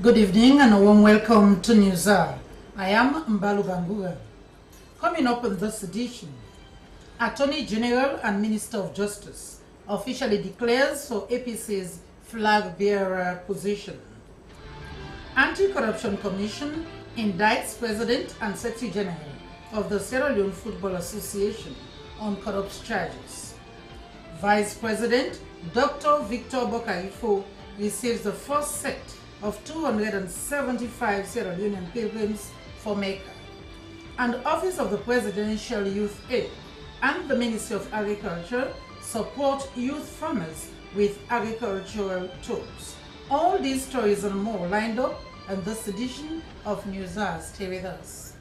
Good evening and a warm welcome to Newsar. I am Mbalu Bangura. Coming up in this edition, Attorney General and Minister of Justice officially declares for APC's flag-bearer position. Anti-Corruption Commission indicts President and Secretary General of the Sierra Leone Football Association on corrupt charges. Vice President Dr. Victor Bokaifo receives the first set of 275 Sierra Leonean pilgrims for Mecca. And the Office of the Presidential Youth Aid and the Ministry of Agriculture support youth farmers with agricultural tools. All these stories and more lined up in this edition of Newsar. Stay with us.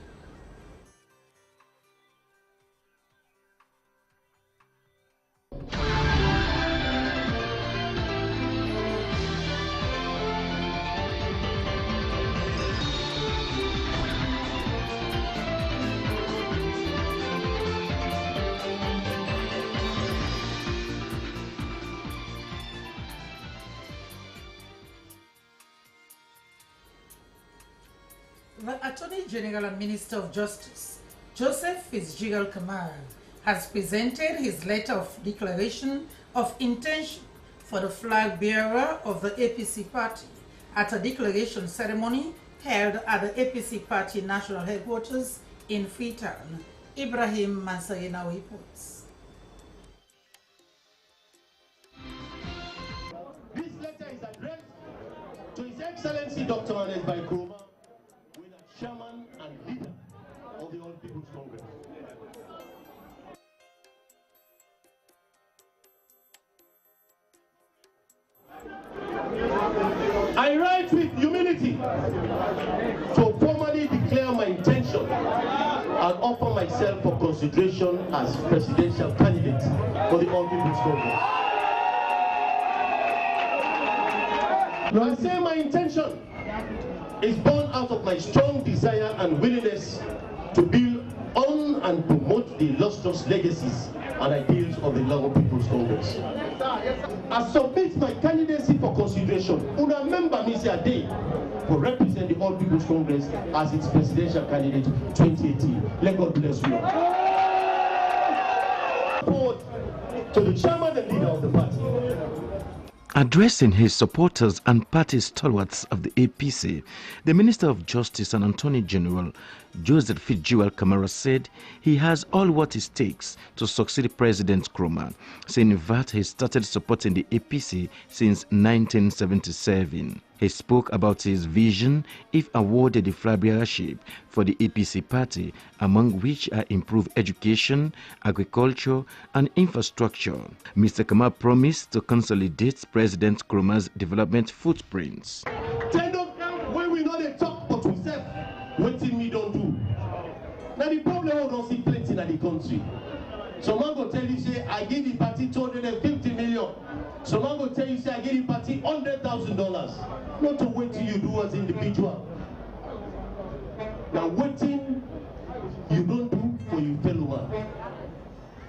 The Attorney General and Minister of Justice, Joseph Fitzgerald Kamara, has presented his letter of declaration of intention for the flag bearer of the APC party at a declaration ceremony held at the APC party national headquarters in Freetown. Ibrahim Mansarina reports. This letter is addressed to His Excellency Dr. Manes Nkrumah, Chairman and leader of the All People's Congress. I write with humility to formally declare my intention and offer myself for consideration as presidential candidate for the All People's Congress. I say my intention is born out of my strong desire and willingness to build on and promote the illustrious legacies and ideals of the All People's Congress. I submit my candidacy for consideration. Una member me say a day to represent the All People's Congress as its presidential candidate 2018. Let God bless you. Report to the chairman and leader of the party. Addressing his supporters and party stalwarts of the APC, the Minister of Justice and Attorney General Joseph Fitzgerald Kamara said he has all what it takes to succeed President Nkrumah, saying that he started supporting the APC since 1977. He spoke about his vision if awarded the flag bearership for the APC party, among which are improved education, agriculture, and infrastructure. Mr. Kamara promised to consolidate President Nkrumah's development footprints. When we know they talk but we say, what me don't do. Now the problem we don't see plenty in the country. Someone go tell you say I give the party 250 million. Someone go tell you say I give the party $100,000. Not to wait till you do as individual. Now waiting you don't do for your fellow man.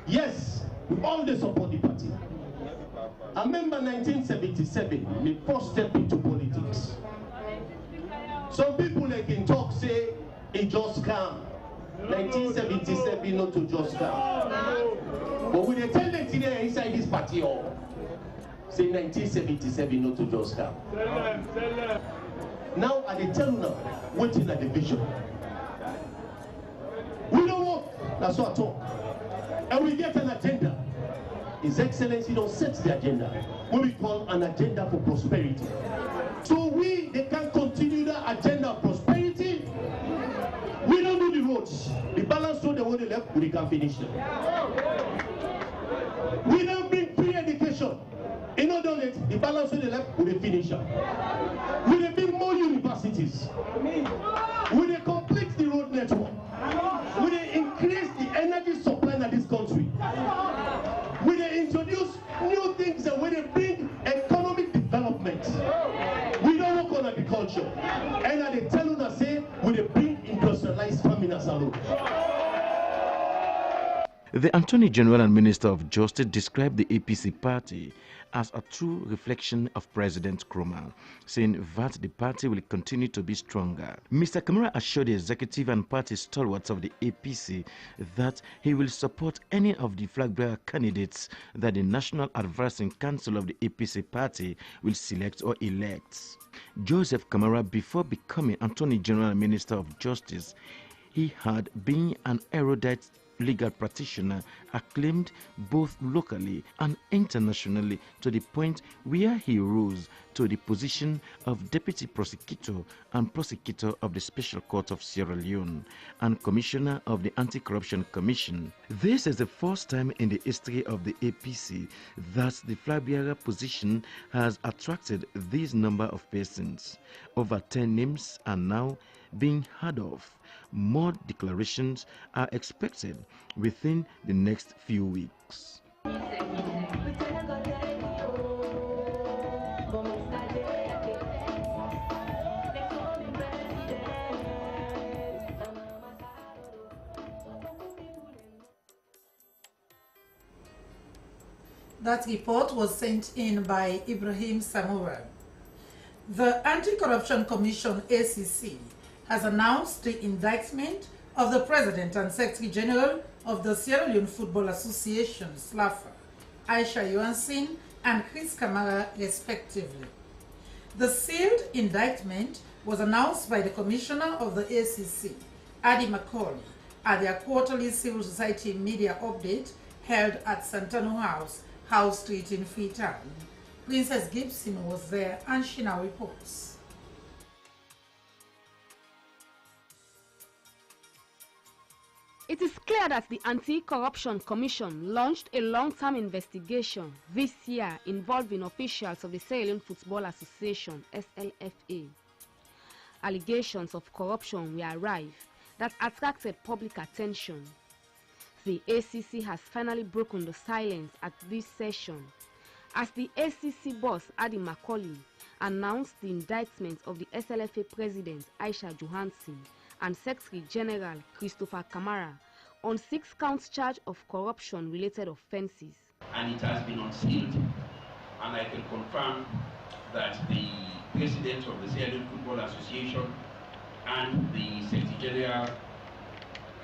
Yes, we all support the party. I remember 1977, my first step into politics. Some people they can talk say it just come. 1977 not to just come. But with the tendency there inside this party all say 1977 not to just come. Now at the tell now, waiting at the vision. We don't work, that's what I talk. And we get an agenda. His Excellency don't set the agenda. What we call an agenda for prosperity. So they can continue the agenda of prosperity. We don't do the roads. The balance road, the one they left, we can finish them. We don't bring free education. In order that the balance road they left, we finish them. We don't bring more universities. We don't complete the road network. We don't increase the energy supply in this country. We don't introduce new things and we don't bring economic development. We don't work on agriculture. And they tell us say we don't bring industrialized farming as a road. The Attorney General and Minister of Justice described the APC party as a true reflection of President Nkrumah, saying that the party will continue to be stronger. Mr. Kamara assured the executive and party stalwarts of the APC that he will support any of the flag-bearer candidates that the National Advising Council of the APC party will select or elect. Joseph Kamara, before becoming Attorney General and Minister of Justice, he had been an erudite legal practitioner acclaimed both locally and internationally to the point where he rose to the position of Deputy Prosecutor and Prosecutor of the Special Court of Sierra Leone and Commissioner of the Anti-Corruption Commission. This is the first time in the history of the APC that the flag-bearer position has attracted this number of persons. Over 10 names are now being heard of. More declarations are expected within the next few weeks. That report was sent in by Ibrahim Samura. The Anti-Corruption Commission (ACC) has announced the indictment of the President and Secretary General of the Sierra Leone Football Association (SLAFA), Aisha Johansen and Chris Kamara, respectively. The sealed indictment was announced by the Commissioner of the ACC, Adi Macaulay, at their quarterly civil society media update held at Santano House, House Street in Freetown. Princess Gibson was there and she now reports. It is clear that the Anti-Corruption Commission launched a long-term investigation this year involving officials of the Sierra Leone Football Association (SLFA). Allegations of corruption were rife that attracted public attention. The ACC has finally broken the silence at this session as the ACC boss Adi Macaulay announced the indictment of the SLFA President Aisha Johansen and Secretary General Christopher Kamara on 6 counts charge of corruption-related offences. And it has been unsealed, and I can confirm that the President of the Sierra Leone Football Association and the Secretary General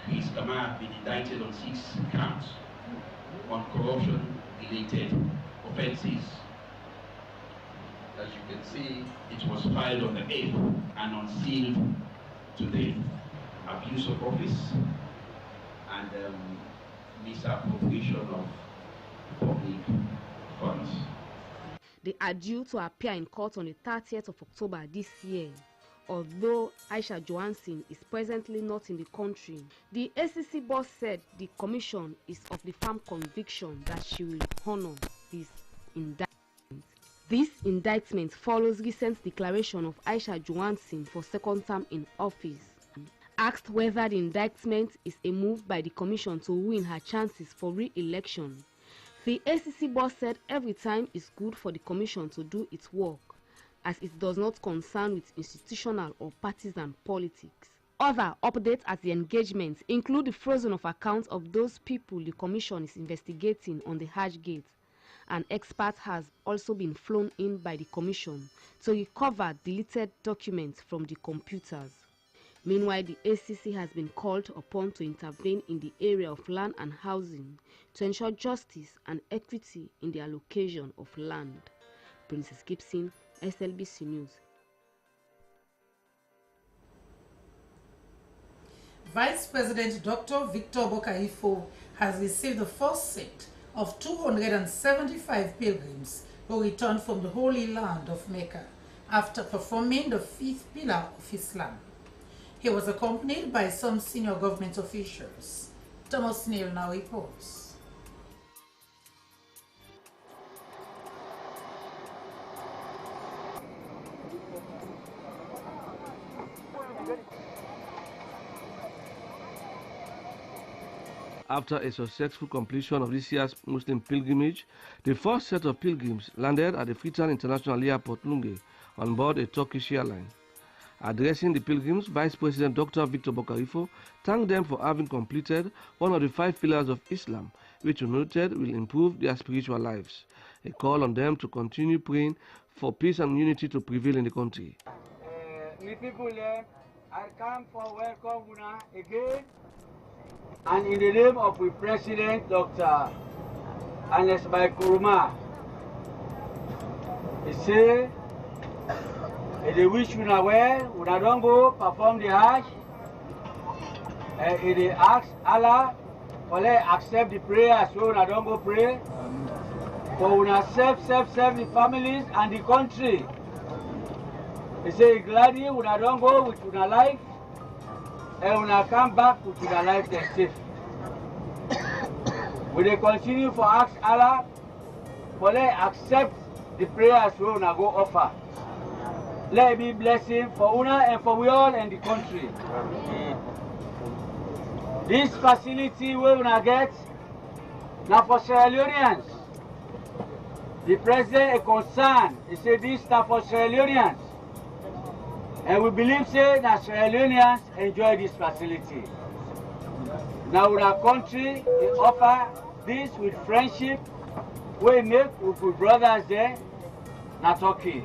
Chris Kamara have been indicted on 6 counts on corruption-related offences. As you can see, it was filed on the 8th and unsealed today. Abuse of office and misappropriation of public funds. They are due to appear in court on the 30th of October this year. Although Aisha Johansen is presently not in the country, the ACC boss said the commission is of the firm conviction that she will honor this indictment. This indictment follows recent declaration of Aisha Johansen for second term in office. Asked whether the indictment is a move by the commission to win her chances for re-election, the ACC boss said every time is good for the commission to do its work, as it does not concern with institutional or partisan politics. Other updates at the engagement include the frozen of accounts of those people the commission is investigating on the Hajj Gate. An expert has also been flown in by the commission to recover deleted documents from the computers. Meanwhile, the ACC has been called upon to intervene in the area of land and housing to ensure justice and equity in the allocation of land. Princess Gibson, SLBC News. Vice President Dr. Victor Bokaifo has received the first set of 275 pilgrims who returned from the Holy Land of Mecca after performing the 5th pillar of Islam. He was accompanied by some senior government officials. Thomas Neal now reports. After a successful completion of this year's Muslim pilgrimage, the first set of pilgrims landed at the Freetown International Airport, Lunge, on board a Turkish airline. Addressing the pilgrims, Vice President Dr. Victor Bokarifo thanked them for having completed one of the 5 pillars of Islam, which he noted will improve their spiritual lives. He called on them to continue praying for peace and unity to prevail in the country. We people here, I come for welcome Una again, and in the name of the President Dr. Anes Kuruma, he say, they wish Una well, Una don't go perform the Hajj, they ask Allah for let accept the prayers so Una don't go pray, for Una serve the families and the country. They say gladly Una don't go with Una life, and Una come back with Una life that's safe. Will they continue for ask Allah for let accept the prayers we Una go offer. Let it be blessing for Una and for we all in the country. This facility we Una get now for Sierra Leoneans. The president is concerned. He said this stuff for Sierra Leoneans. And we believe say that Sierra Leoneans enjoy this facility. Now in our country, we offer this with friendship. We make with our brothers there, not Turkey.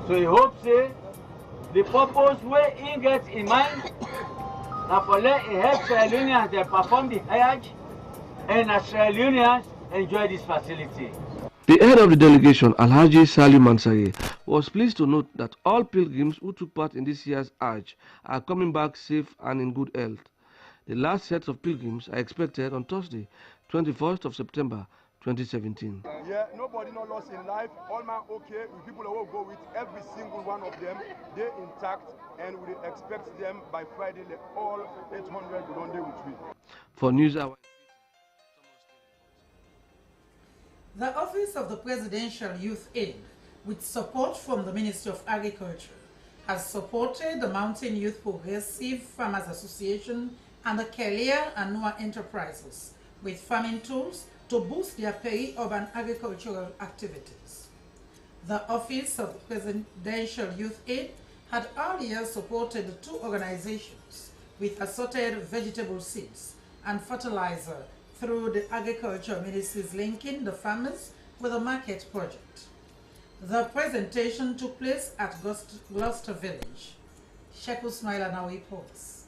So he hopes say the purpose where he gets in mind that for let it help Sierra Leoneans they perform the Hajj and that Sierra Leoneans enjoy this facility. The head of the delegation, Alhaji Salim Mansari, was pleased to note that all pilgrims who took part in this year's Hajj are coming back safe and in good health. The last set of pilgrims are expected on Thursday, 21st of September 2017. Yeah, nobody not lost in life. All man okay. With people who will go with every single one of them, they're intact, and we expect them by Friday. All 800 will on day with me. For News Hour. The Office of the Presidential Youth Aid, with support from the Ministry of Agriculture, has supported the Mountain Youth Progressive Farmers Association and the Kelia and Noah Enterprises with farming tools to boost their peri-urban agricultural activities. The Office of the Presidential Youth Aid had earlier supported the 2 organizations with assorted vegetable seeds and fertilizer through the Agriculture Ministries linking the farmers with the market project. The presentation took place at Gloucester Village. Sheku Smaila now reports.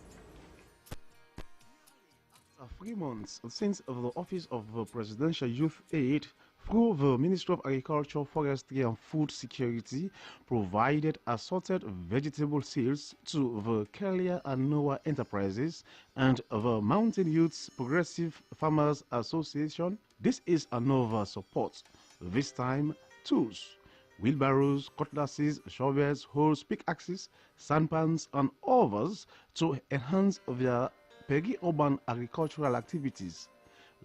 3 months since the Office of the Presidential Youth Aid through the Ministry of Agriculture, Forestry and Food Security provided assorted vegetable seeds to the Kelia and Noah Enterprises and the Mountain Youth Progressive Farmers Association. This is another support, this time tools, wheelbarrows, cutlasses, shovels, hoes, pickaxes, sandpans and others to enhance their peri-urban agricultural activities.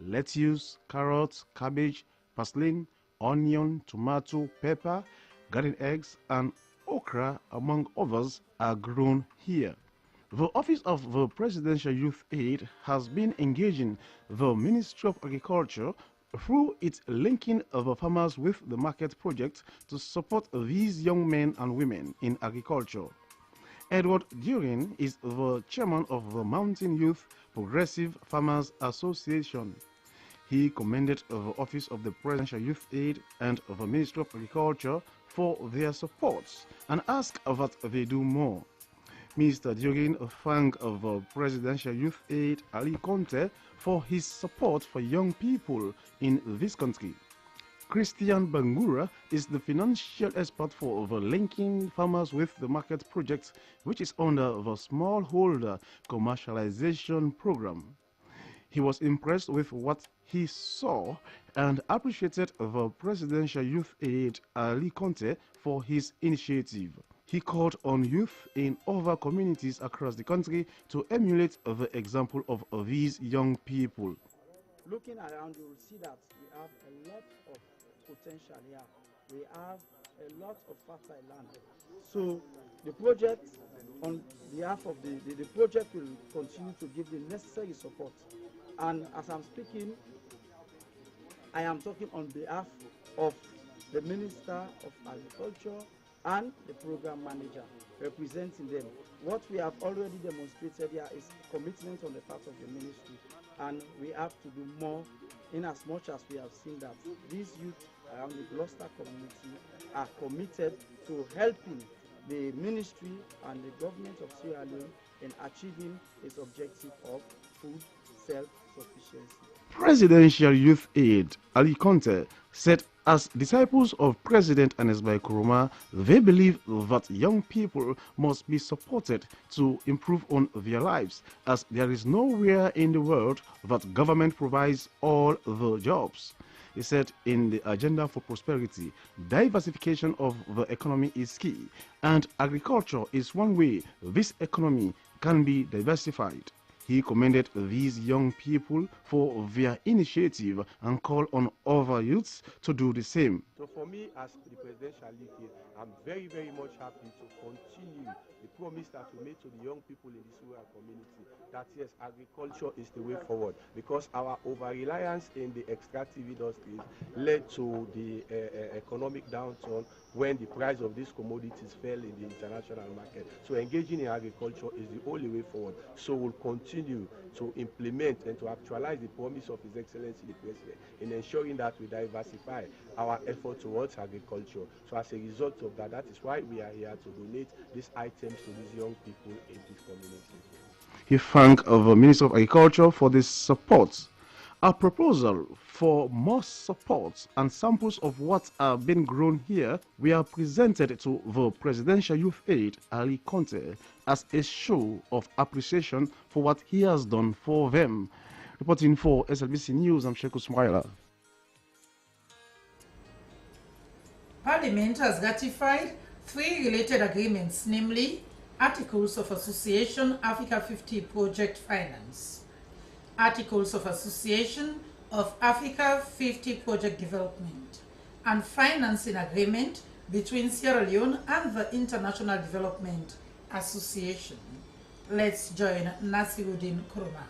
Lettuce, carrots, cabbage, parsley, onion, tomato, pepper, garden eggs, and okra, among others, are grown here. The Office of the Presidential Youth Aid has been engaging the Ministry of Agriculture through its linking of the farmers with the market project to support these young men and women in agriculture. Edward Durin is the chairman of the Mountain Youth Progressive Farmers Association. He commended the Office of the Presidential Youth Aid and the Ministry of Agriculture for their supports and asked that they do more. Mr. Durin thanked the Presidential Youth Aid Ali Conte for his support for young people in this country. Christian Bangura is the financial expert for the Linking Farmers with the Market project, which is under the Smallholder Commercialization Program. He was impressed with what he saw and appreciated the Presidential Youth Aid Ali Conte for his initiative. He called on youth in other communities across the country to emulate the example of these young people. Looking around, you will see that we have a lot of potential here. We have a lot of fertile land. So the project, on behalf of the project, will continue to give the necessary support. And as I'm speaking, I am talking on behalf of the Minister of Agriculture and the program manager representing them. What we have already demonstrated here is commitment on the part of the ministry, and we have to do more in as much as we have seen that these youth around the Gloucester community are committed to helping the ministry and the government of Sierra Leone in achieving its objective of food self-sufficiency. Presidential Youth Aide Ali Conte said as disciples of President Anesbai Kuruma, they believe that young people must be supported to improve on their lives, as there is nowhere in the world that government provides all the jobs. He said in the agenda for prosperity, diversification of the economy is key, and agriculture is one way this economy can be diversified. He commended these young people for their initiative and called on other youths to do the same. So for me, as the presidential leader, I'm very, very much happy to continue the promise that we made to the young people in this rural community, that yes, agriculture is the way forward, because our over-reliance in the extractive industries led to the economic downturn when the price of these commodities fell in the international market. So engaging in agriculture is the only way forward. So we'll continue to implement and to actualize the promise of His Excellency the President in ensuring that we diversify our effort towards agriculture. So as a result of that, that is why we are here to donate these items to these young people in this community. He thanked the Minister of Agriculture for this support. A proposal for more support and samples of what are being grown here were presented to the Presidential Youth Aide Ali Conte as a show of appreciation for what he has done for them. Reporting for SLBC News, I'm Sheku Smaila. Parliament has ratified 3 related agreements, namely Articles of Association Africa 50 Project Finance, Articles of Association of Africa 50 Project Development, and Financing Agreement between Sierra Leone and the International Development Association. Let's join Nasiruddin Kuruma.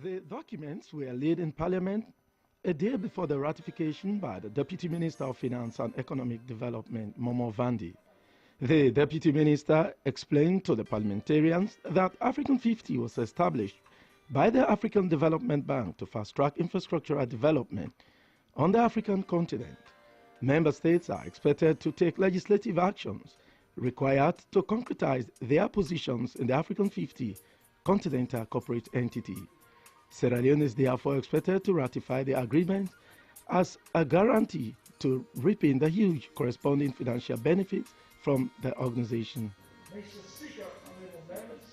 The documents were laid in Parliament a day before the ratification by the Deputy Minister of Finance and Economic Development, Momo Vandi. The Deputy Minister explained to the parliamentarians that African 50 was established by the African Development Bank to fast-track infrastructural development on the African continent. Member states are expected to take legislative actions required to concretize their positions in the African 50 continental corporate entity. Sierra Leone is therefore expected to ratify the agreement as a guarantee to reaping the huge corresponding financial benefits from the organization. Mr. Speaker, honorable members,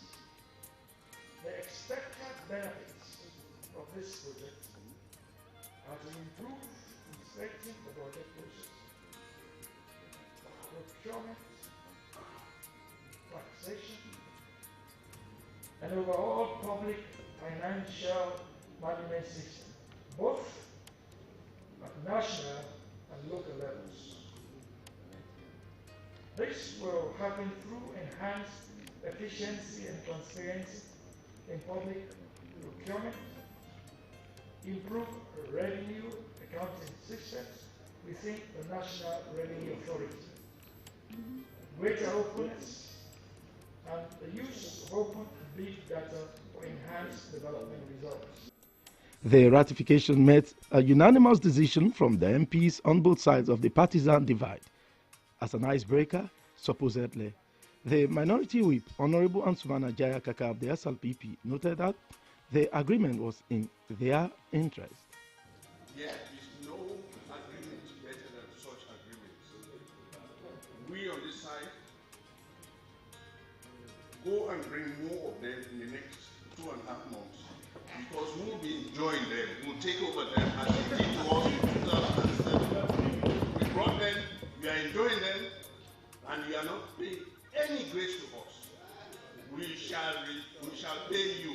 the expected benefits of this project are to improve and strengthen the budget process, procurement, taxation, and overall public financial management system, both at national and local levels. This will happen through enhanced efficiency and transparency in public procurement, improved revenue accounting systems within the National Revenue Authority, greater openness, and the use of open big data for enhanced development results. The ratification met a unanimous decision from the MPs on both sides of the partisan divide. As an icebreaker, supposedly, the minority whip, Honorable Ansumana Jaya Kaka of the SLPP, noted that the agreement was in their interest. There is no agreement better than such agreements. We on this side go and bring more of them in the next 2.5 months, because we'll be enjoying them. We'll take over them as they did to us in 2007. We brought them, we are enjoying them, and you are not paying any grace to us. We shall pay you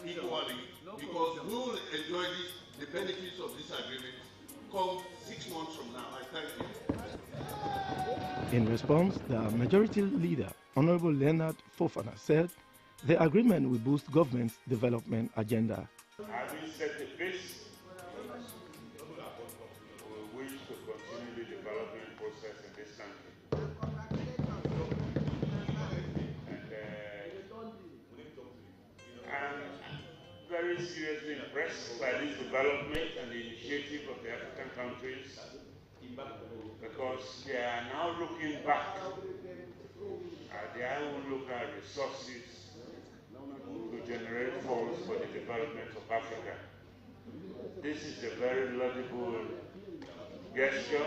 equally, because we will enjoy the benefits of this agreement come 6 months from now. I thank you. In response, the majority leader, Honorable Leonard Fofana, said the agreement will boost government's development agenda. As we set the pace, we wish to process in this country. And I'm very seriously impressed by this development and the initiative of the African countries, because they are now looking back at their own local resources to generate funds for the development of Africa. This is a very laudable gesture,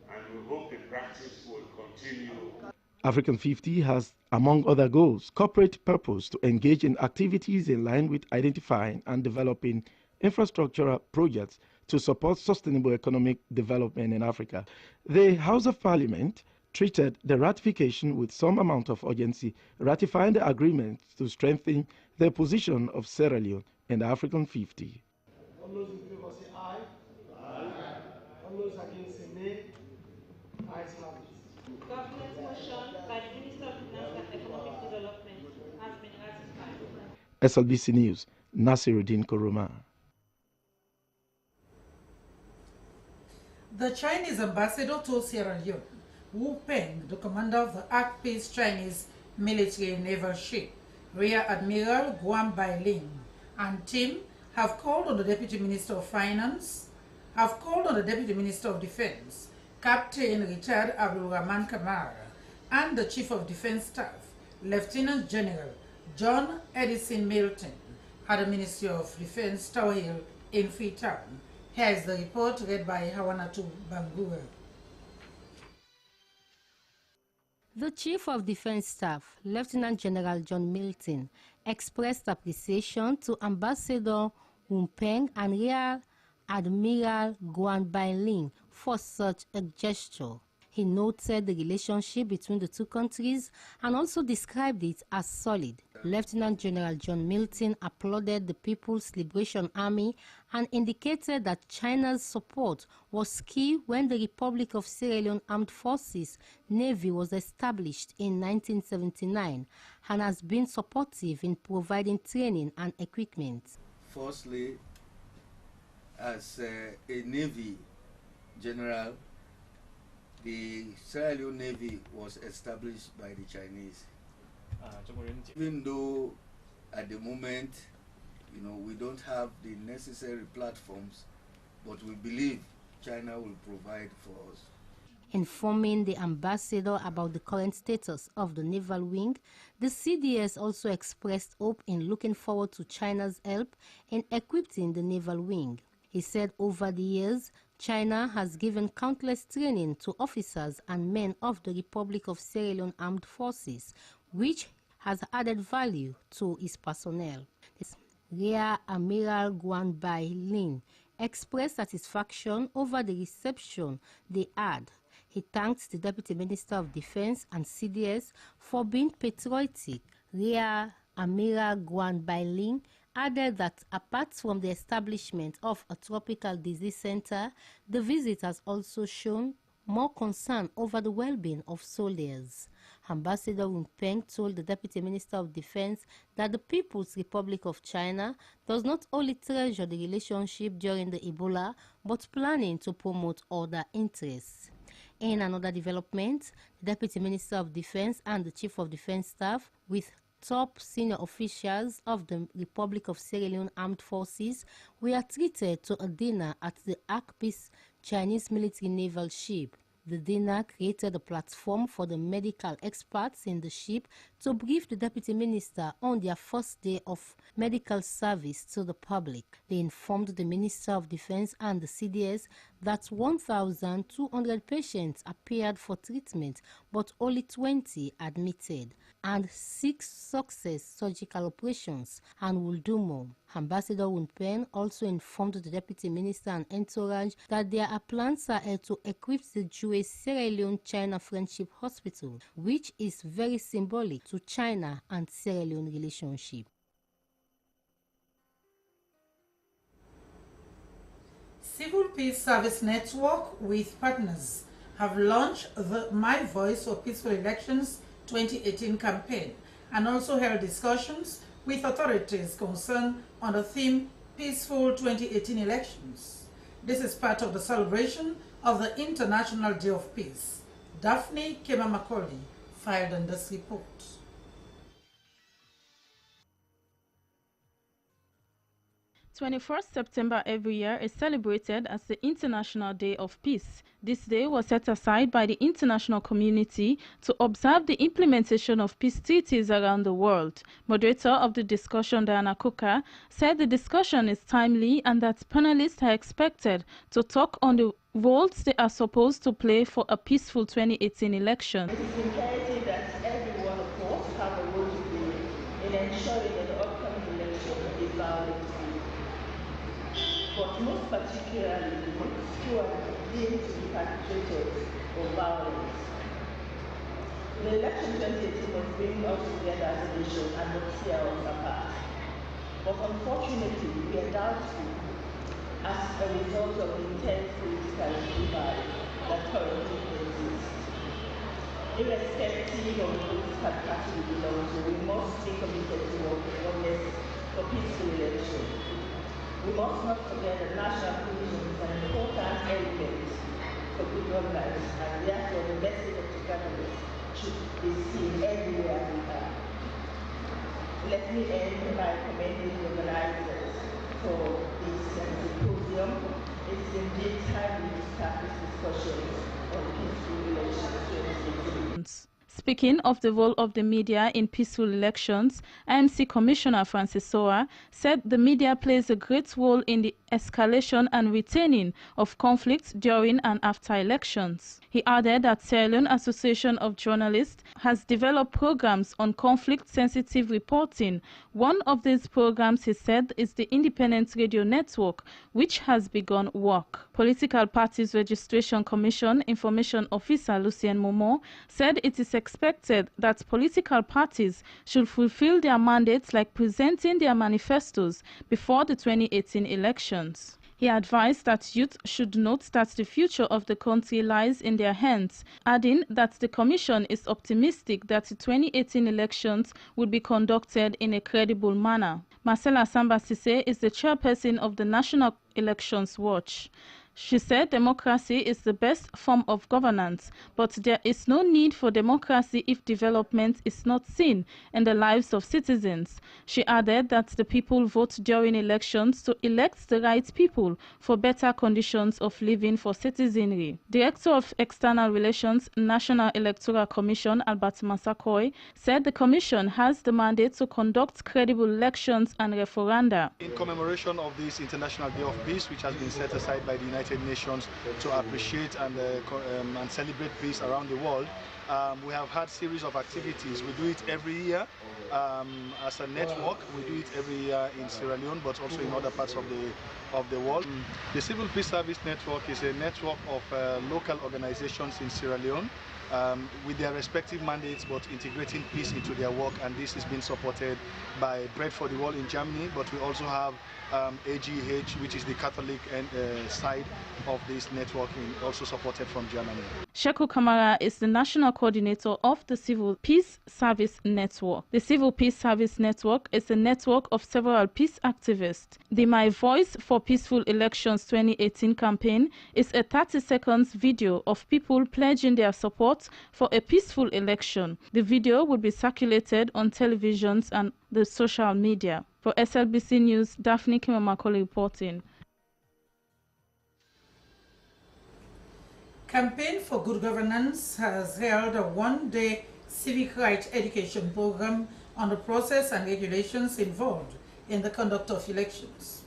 and we hope the practice will continue. African 50 has, among other goals, corporate purpose to engage in activities in line with identifying and developing infrastructural projects to support sustainable economic development in Africa. The House of Parliament treated the ratification with some amount of urgency, ratifying the agreement to strengthen the position of Sierra Leone in the African 50. All those in favor say aye. Aye. All those against say nay. Ayes have it. Government motion by the Minister of Finance and Economic Development has been ratified. SLBC News, Nasiruddin Koroma. The Chinese ambassador to Sierra Leone, Wu Peng, the commander of the ACP's Chinese military and naval ship, Rear Admiral Guan Bailing, and team have called on the Deputy Minister of Finance, Defense, Captain Richard Abdul Rahman Kamara, and the Chief of Defense Staff, Lieutenant General John Edison Milton, at the Ministry of Defense Tower Hill in Freetown. Here is the report read by Hawanatu Bangura. The Chief of Defense Staff, Lieutenant General John Milton, expressed appreciation to Ambassador Wu Peng and Rear Admiral Guan Bailing for such a gesture. He noted the relationship between the two countries and also described it as solid. Lieutenant General John Milton applauded the People's Liberation Army and indicated that China's support was key when the Republic of Sierra Leone Armed Forces Navy was established in 1979 and has been supportive in providing training and equipment. Firstly, as a Navy General, the Sierra Leone Navy was established by the Chinese. Even though at the moment, we don't have the necessary platforms, but we believe China will provide for us. Informing the ambassador about the current status of the naval wing, the CDS also expressed hope in looking forward to China's help in equipping the naval wing. He said over the years, China has given countless training to officers and men of the Republic of Sierra Leone Armed Forces, which has added value to its personnel. Rear Admiral Guan Bailing expressed satisfaction over the reception they had. He thanked the Deputy Minister of Defense and CDS for being patriotic. Rear Admiral Guan Bailing added that apart from the establishment of a tropical disease center, the visit has also shown more concern over the well-being of soldiers. Ambassador Wu Peng told the Deputy Minister of Defense that the People's Republic of China does not only treasure the relationship during the Ebola, but planning to promote other interests. In another development, the Deputy Minister of Defense and the Chief of Defense Staff, with top senior officials of the Republic of Sierra Leone Armed Forces, were treated to a dinner at the ACP's Chinese military naval ship. The dinner created a platform for the medical experts in the ship to brief the Deputy Minister on their first day of medical service to the public. They informed the Minister of Defense and the CDS that 1,200 patients appeared for treatment, but only 20 admitted, and 6 success surgical operations, and will do more. Ambassador Wu Peng also informed the Deputy Minister and entourage that there are plans ahead to equip the Jewish Sierra Leone-China Friendship Hospital, which is very symbolic to China and Sierra Leone relationship. Civil Peace Service Network with partners have launched the My Voice for Peaceful Elections 2018 campaign and also held discussions with authorities concerned on the theme Peaceful 2018 Elections. This is part of the celebration of the International Day of Peace, Daphne Kema-Macaulay, filed in this report. 21st September every year is celebrated as the International Day of Peace. This day was set aside by the international community to observe the implementation of peace treaties around the world. Moderator of the discussion, Diana Kuka, said the discussion is timely and that panelists are expected to talk on the roles they are supposed to play for a peaceful 2018 election. It is imperative that everyone, of course, have a role to play in ensuring that the upcoming election is violence-free. But most particularly the youth who are deemed to be perpetrators of violence. The election 2018 must bring us together as a nation and not tear us apart. But unfortunately, we are doubtful as a result of the intense political divide that currently exists. Irrespective of the political party we belong to, we must be committed to working on this for peaceful election. We must not forget that national cohesion is an important element for good governance, and therefore the message of togetherness should be seen everywhere we are. Let me end by commending the organizers for this symposium. It is indeed timely to start this discussion on peaceful elections 2018. Speaking of the role of the media in peaceful elections, IMC Commissioner Francis Soa said the media plays a great role in the escalation and retaining of conflicts during and after elections. He added that Sierra Leone Association of Journalists has developed programs on conflict-sensitive reporting. One of these programs, he said, is the Independent Radio Network, which has begun work. Political Parties Registration Commission Information Officer Lucien Momo said it is expected that political parties should fulfill their mandates like presenting their manifestos before the 2018 elections. He advised that youth should note that the future of the country lies in their hands, adding that the Commission is optimistic that the 2018 elections will be conducted in a credible manner. Marcela Samba Sise is the chairperson of the National Elections Watch. She said democracy is the best form of governance, but there is no need for democracy if development is not seen in the lives of citizens. She added that the people vote during elections to elect the right people for better conditions of living for citizenry. Director of External Relations, National Electoral Commission, Albert Massakoy, said the Commission has the mandate to conduct credible elections and referenda. In commemoration of this International Day of Peace, which has been set aside by the United Nations to appreciate and celebrate peace around the world, we have had series of activities. We do it every year as a network. We do it every year in Sierra Leone, but also in other parts of the world. The Civil Peace Service Network is a network of local organizations in Sierra Leone with their respective mandates, but integrating peace into their work, and this is being supported by Bread for the World in Germany, but we also have AGH, which is the Catholic side of this network, also supported from Germany. Sheku Kamara is the national coordinator of the Civil Peace Service Network. The Civil Peace Service Network is a network of several peace activists. The My Voice for Peaceful Elections 2018 campaign is a 30-second video of people pledging their support for a peaceful election. The video will be circulated on televisions and the social media. For SLBC News, Daphne Kema-Macaulay reporting. Campaign for Good Governance has held a one-day civic rights education program on the process and regulations involved in the conduct of elections.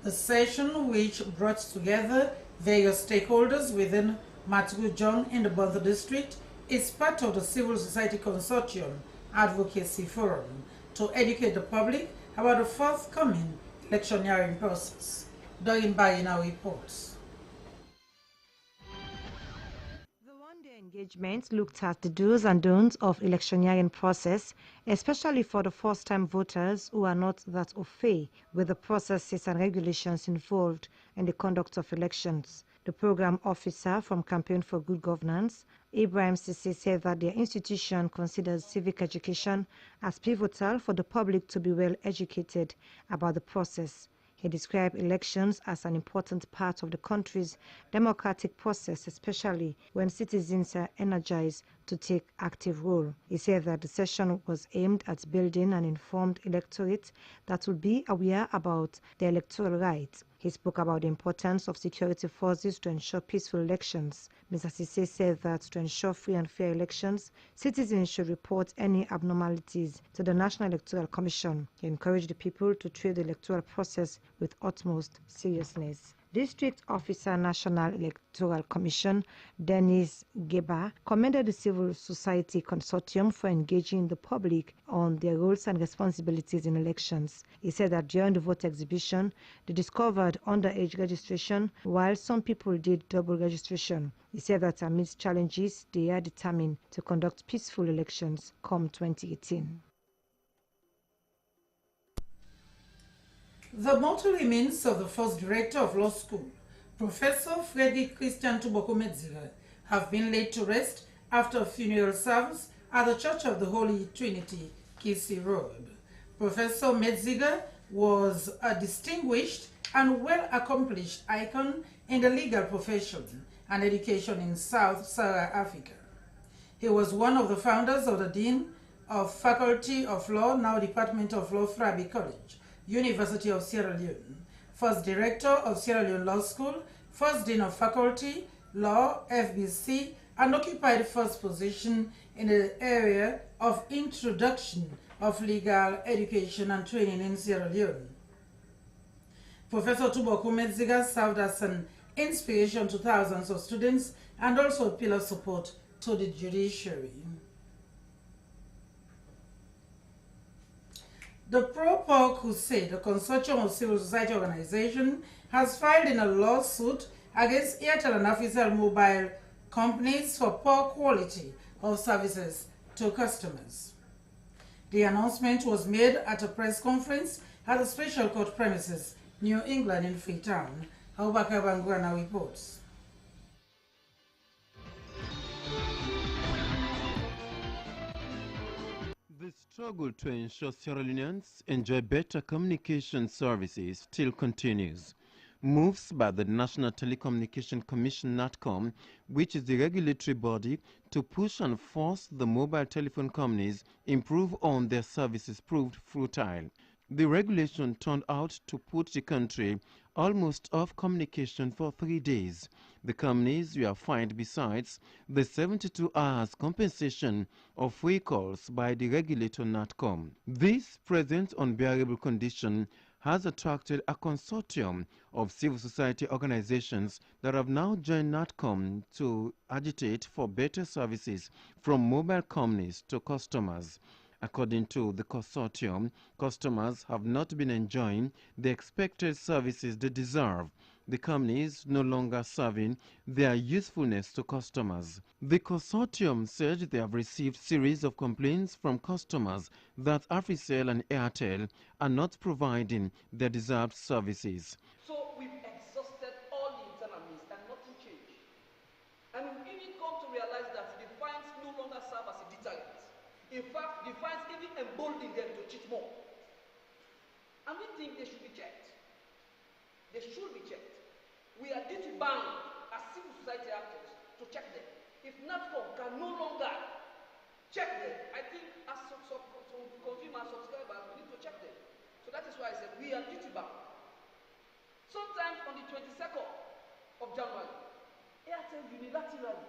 The session, which brought together various stakeholders within Matugujong in the Bantha district, is part of the Civil Society Consortium Advocacy Forum to educate the public about the forthcoming electioneering process. Dorin Bayina reports. The one-day engagement looked at the do's and don'ts of electioneering process, especially for the first-time voters who are not that au fait with the processes and regulations involved in the conduct of elections. The program officer from Campaign for Good Governance, Ibrahim Sisi, said that their institution considers civic education as pivotal for the public to be well educated about the process. He described elections as an important part of the country's democratic process, especially when citizens are energized to take active role. He said that the session was aimed at building an informed electorate that will be aware about their electoral rights. He spoke about the importance of security forces to ensure peaceful elections. Mr. Sise said that to ensure free and fair elections, citizens should report any abnormalities to the National Electoral Commission. He encouraged the people to treat the electoral process with utmost seriousness. District Officer National Electoral Commission Dennis Geba commended the Civil Society Consortium for engaging the public on their roles and responsibilities in elections. He said that during the vote exhibition, they discovered underage registration, while some people did double registration. He said that amidst challenges, they are determined to conduct peaceful elections come 2018. The mortal remains of the first director of law school, Professor Frederick Christian Tuboko Medziga, have been laid to rest after a funeral service at the Church of the Holy Trinity, Kisi Road. Professor Medziga was a distinguished and well-accomplished icon in the legal profession and education in Sub-Saharan Africa. He was one of the founders of the Dean of Faculty of Law, now Department of Law, Frabi College, University of Sierra Leone, first Director of Sierra Leone Law School, first Dean of Faculty, Law, FBC, and occupied first position in the area of introduction of legal education and training in Sierra Leone. Professor Tuboko Medziga served as an inspiration to thousands of students and also a pillar support to the judiciary. The Pro-Poor Crusade, a consortium of civil society organizations, has filed in a lawsuit against Airtel and Africell mobile companies for poor quality of services to customers. The announcement was made at a press conference at the Special Court premises, New England in Freetown. Abubakar Bangwana reports. The struggle to ensure Sierra Leoneans enjoy better communication services still continues. Moves by the National Telecommunication Commission (NATCOM), which is the regulatory body to push and force the mobile telephone companies improve on their services, proved futile. The regulation turned out to put the country almost off communication for 3 days. The companies were fined besides the 72 hours compensation of free calls by the regulator NATCOM. This present unbearable condition has attracted a consortium of civil society organizations that have now joined NATCOM to agitate for better services from mobile companies to customers. According to the consortium, customers have not been enjoying the expected services they deserve. The companies no longer serving their usefulness to customers. The consortium said they have received series of complaints from customers that Africell and Airtel are not providing their deserved services. So we've exhausted all the internal means and nothing changed. And we even come to realize that the fines no longer serve as a deterrent. In fact, the fines even embolden them to cheat more. And we think they should be checked. They should be checked. We are duty bound as civil society actors to check them. If NATCOM can no longer check them, I think as consumers, subscribers, we need to check them. So that is why I said we are duty bound. Sometimes on the 22nd of January, Airtel unilaterally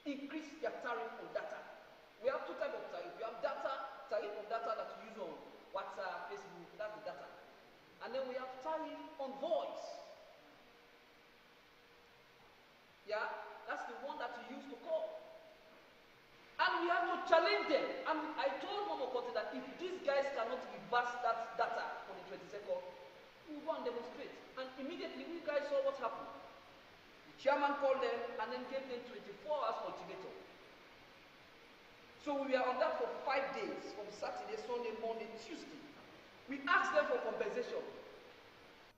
increased their tariff on data. We have two types of tariff. You have tariff of data that you use on WhatsApp, Facebook, that's the data. And then we have tariff on voice. Yeah, that's the one that you use to call. And we have to challenge them. And I told Momo Kote that if these guys cannot reverse that data on the 22nd, we will go and demonstrate. And immediately we guys saw what happened. The chairman called them and then gave them 24 hours ultimatum. So we were on that for 5 days, from Saturday, Sunday, Monday, Tuesday. We asked them for compensation.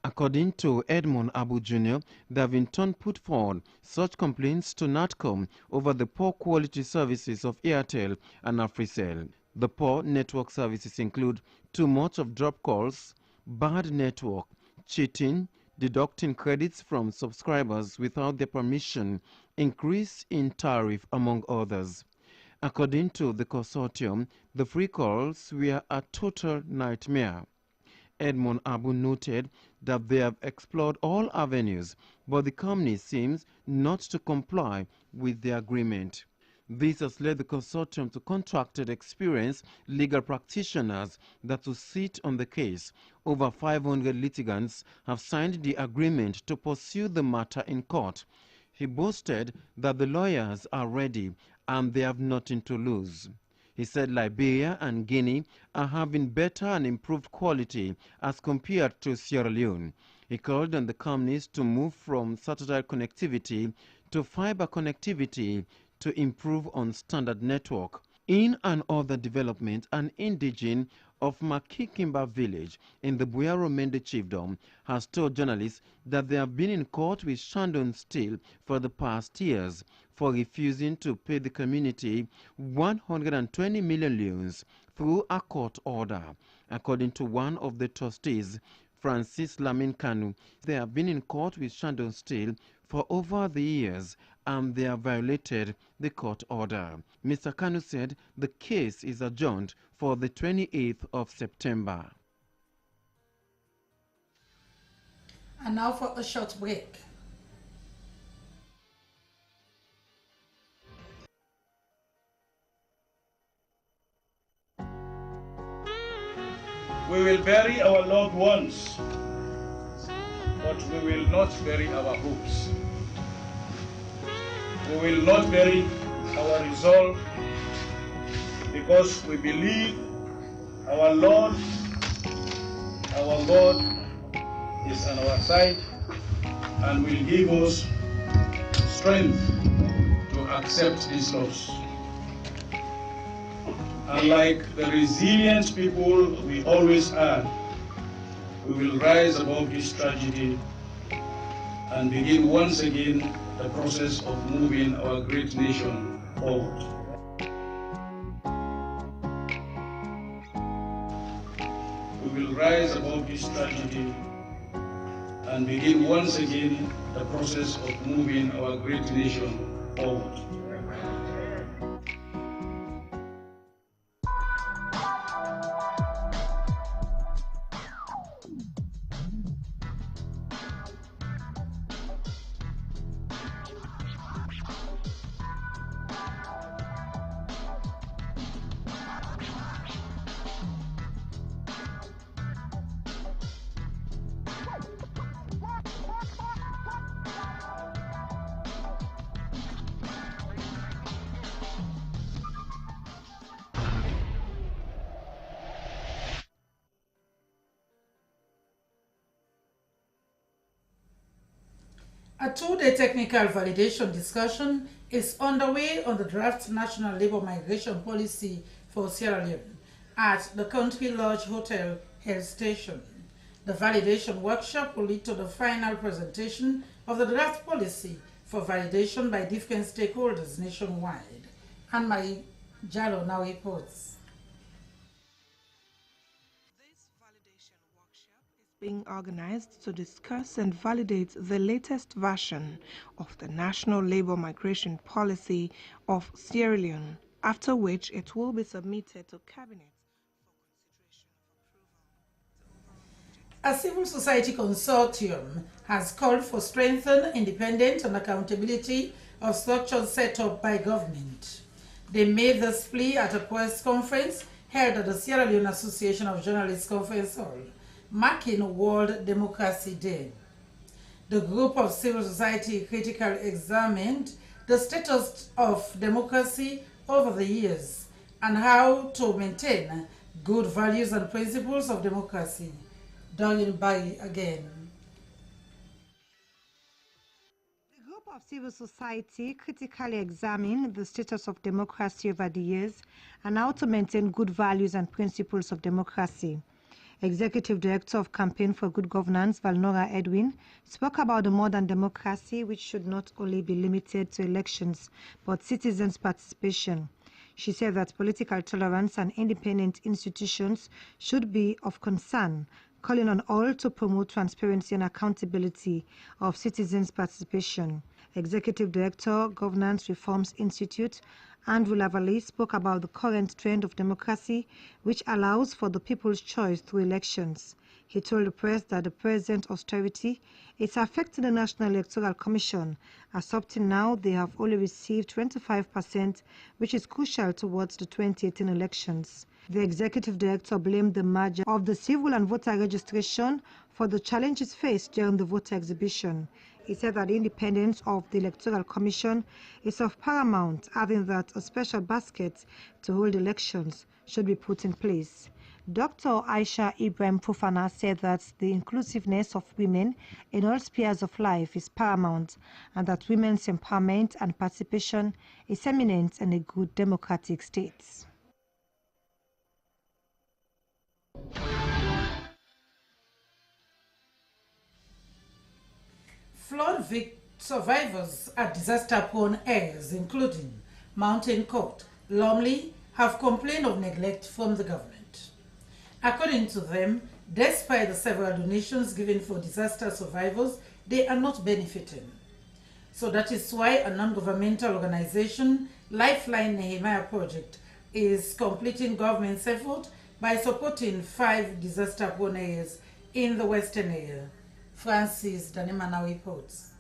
According to Edmond Abu Jr., they have in turn put forward such complaints to NATCOM over the poor quality services of Airtel and Africell. The poor network services include too much of drop calls, bad network, cheating, deducting credits from subscribers without their permission, increase in tariff, among others. According to the consortium, the free calls were a total nightmare. Edmond Abu noted that they have explored all avenues, but the company seems not to comply with the agreement. This has led the consortium to contracted experienced legal practitioners that will sit on the case. Over 500 litigants have signed the agreement to pursue the matter in court. He boasted that the lawyers are ready and they have nothing to lose. He said Liberia and Guinea are having better and improved quality as compared to Sierra Leone. He called on the companies to move from satellite connectivity to fiber connectivity to improve on standard network. In another development, an indigene of Makikimba village in the Buyaro Mende chiefdom has told journalists that they have been in court with Shandong Steel for the past years for refusing to pay the community 120 million loans through a court order. According to one of the trustees, Francis Lamin Kanu, they have been in court with Shandong Steel for over the years and they have violated the court order. Mr. Kanu said the case is adjourned for the 28th of September. And now for a short break. We will bury our loved ones, but we will not bury our hopes. We will not bury our resolve, because we believe our Lord, our God is on our side and will give us strength to accept this loss. And like the resilient people we always are, we will rise above this tragedy and begin once again the process of moving our great nation forward. We will rise above this tragedy and begin once again the process of moving our great nation forward. A two-day technical validation discussion is underway on the draft National Labour Migration Policy for Sierra Leone at the Country Lodge Hotel Hill Station. The validation workshop will lead to the final presentation of the draft policy for validation by different stakeholders nationwide. Anne-Marie Jallo now reports. Being organized to discuss and validate the latest version of the National Labour Migration Policy of Sierra Leone, after which it will be submitted to Cabinet. A civil society consortium has called for strengthened independence and accountability of structures set up by government. They made this plea at a press conference held at the Sierra Leone Association of Journalists Conference Hall, marking World Democracy Day. The group of civil society critically examined the status of democracy over the years and how to maintain good values and principles of democracy. Darlene Barry again. The group of civil society critically examined the status of democracy over the years and how to maintain good values and principles of democracy. Executive Director of Campaign for Good Governance, Valnora Edwin, spoke about the modern democracy, which should not only be limited to elections, but citizens' participation. She said that political tolerance and independent institutions should be of concern, calling on all to promote transparency and accountability of citizens' participation. Executive Director, Governance Reforms Institute, Andrew Lavallee spoke about the current trend of democracy, which allows for the people's choice through elections. He told the press that the present austerity is affecting the National Electoral Commission, as up to now they have only received 25%, which is crucial towards the 2018 elections. The executive director blamed the merger of the civil and voter registration for the challenges faced during the voter exhibition. He said that the independence of the Electoral Commission is of paramount, adding that a special basket to hold elections should be put in place. Dr. Aisha Ibrahim Fufana said that the inclusiveness of women in all spheres of life is paramount and that women's empowerment and participation is eminent in a good democratic state. Flood survivors at disaster-prone areas, including Mountain Court, Lumley, have complained of neglect from the government. According to them, despite the several donations given for disaster survivors, they are not benefiting. So that is why a non-governmental organization, Lifeline Nehemiah Project, is completing government's effort by supporting 5 disaster-prone areas in the western area. Francis Danimana reports.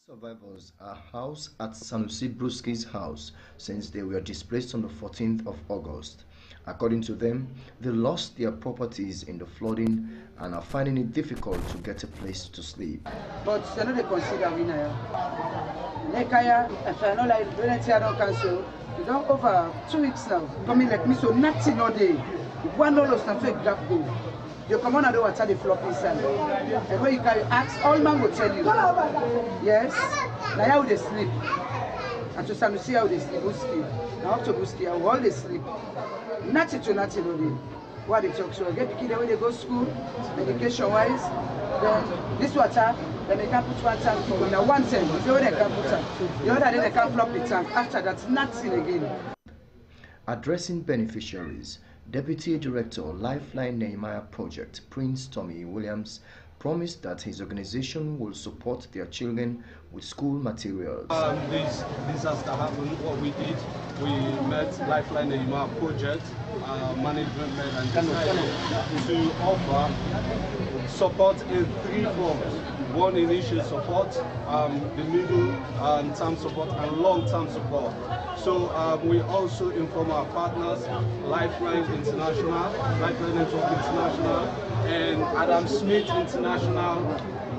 Survivors are housed at Sanusi Brusky's house since they were displaced on the 14th of August. According to them, they lost their properties in the flooding and are finding it difficult to get a place to sleep. But they don't consider winner. Nekaya, if I know like Venetian Council, you don't over 2 weeks now. Coming like me, so nothing all day. One dollar is not fake gap go. You come on and do water the flop inside. And when you can ask, all man will tell you. Yes, now how they sleep. And to some see how they sleep, Buski. Now up to Buski, how all they sleep. Nothing to nothing all day. What they talk so get the kid when they go to school, education wise, then this water, then they can put one tank in now one tank, the other they can put tank. The other day they can flop the tank. After that, nothing again. Addressing beneficiaries, Deputy Director, Lifeline Nehemiah Project, Prince Tommy Williams, promised that his organization will support their children with school materials. This disaster happened. What we did, we met Lifeline Nehemiah Project, management and decided to offer support in 3 forms. One, initial support, the middle term support, and long-term support. So we also inform our partners, Lifeline International, Lifeline Network International, and Adam Smith International,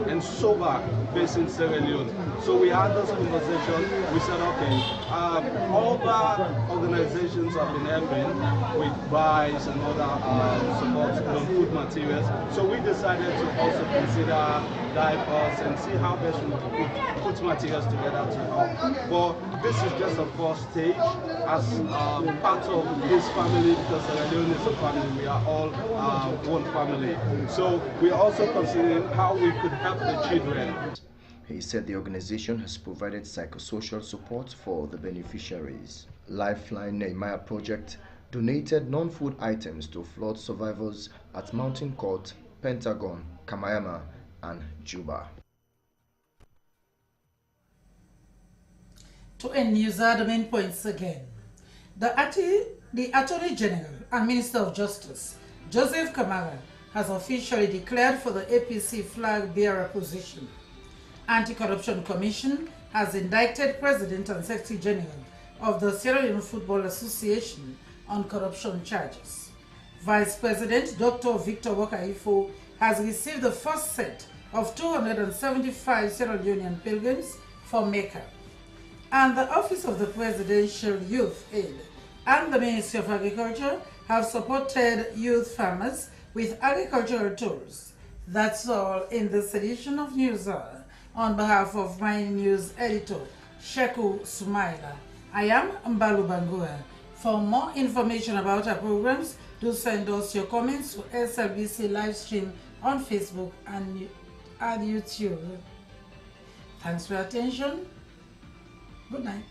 and SOBA based in Sierra Leone. So we had this conversation. We said, okay, other organizations have been helping with buys and other support, food materials. So we decided to also consider diapers and see how best we could put materials together to help. But this is just a first stage as part of this family, because Sierra Leone is a family. We are all one family. So we are also considering how we could help the children. He said the organization has provided psychosocial support for the beneficiaries. Lifeline Nehemiah Project donated non-food items to flood survivors at Mountain Court, Pentagon, Kamayama, and Juba. To end news, are the main points again. The Attorney General and Minister of Justice, Joseph Kamara, has officially declared for the APC flag-bearer position. Anti-Corruption Commission has indicted President and Secretary General of the Sierra Leone Football Association on corruption charges. Vice President Dr. Victor Bokaifo has received the first set of 275 Sierra Leonean pilgrims for Mecca. And the Office of the Presidential Youth Aid and the Ministry of Agriculture have supported youth farmers with agricultural tools. That's all in this edition of News Hour. On behalf of my news editor, Sheku Sumaila, I am Mbalu Bangura. For more information about our programs, do send us your comments to SLBC Livestream on Facebook and YouTube. Thanks for your attention. Good night.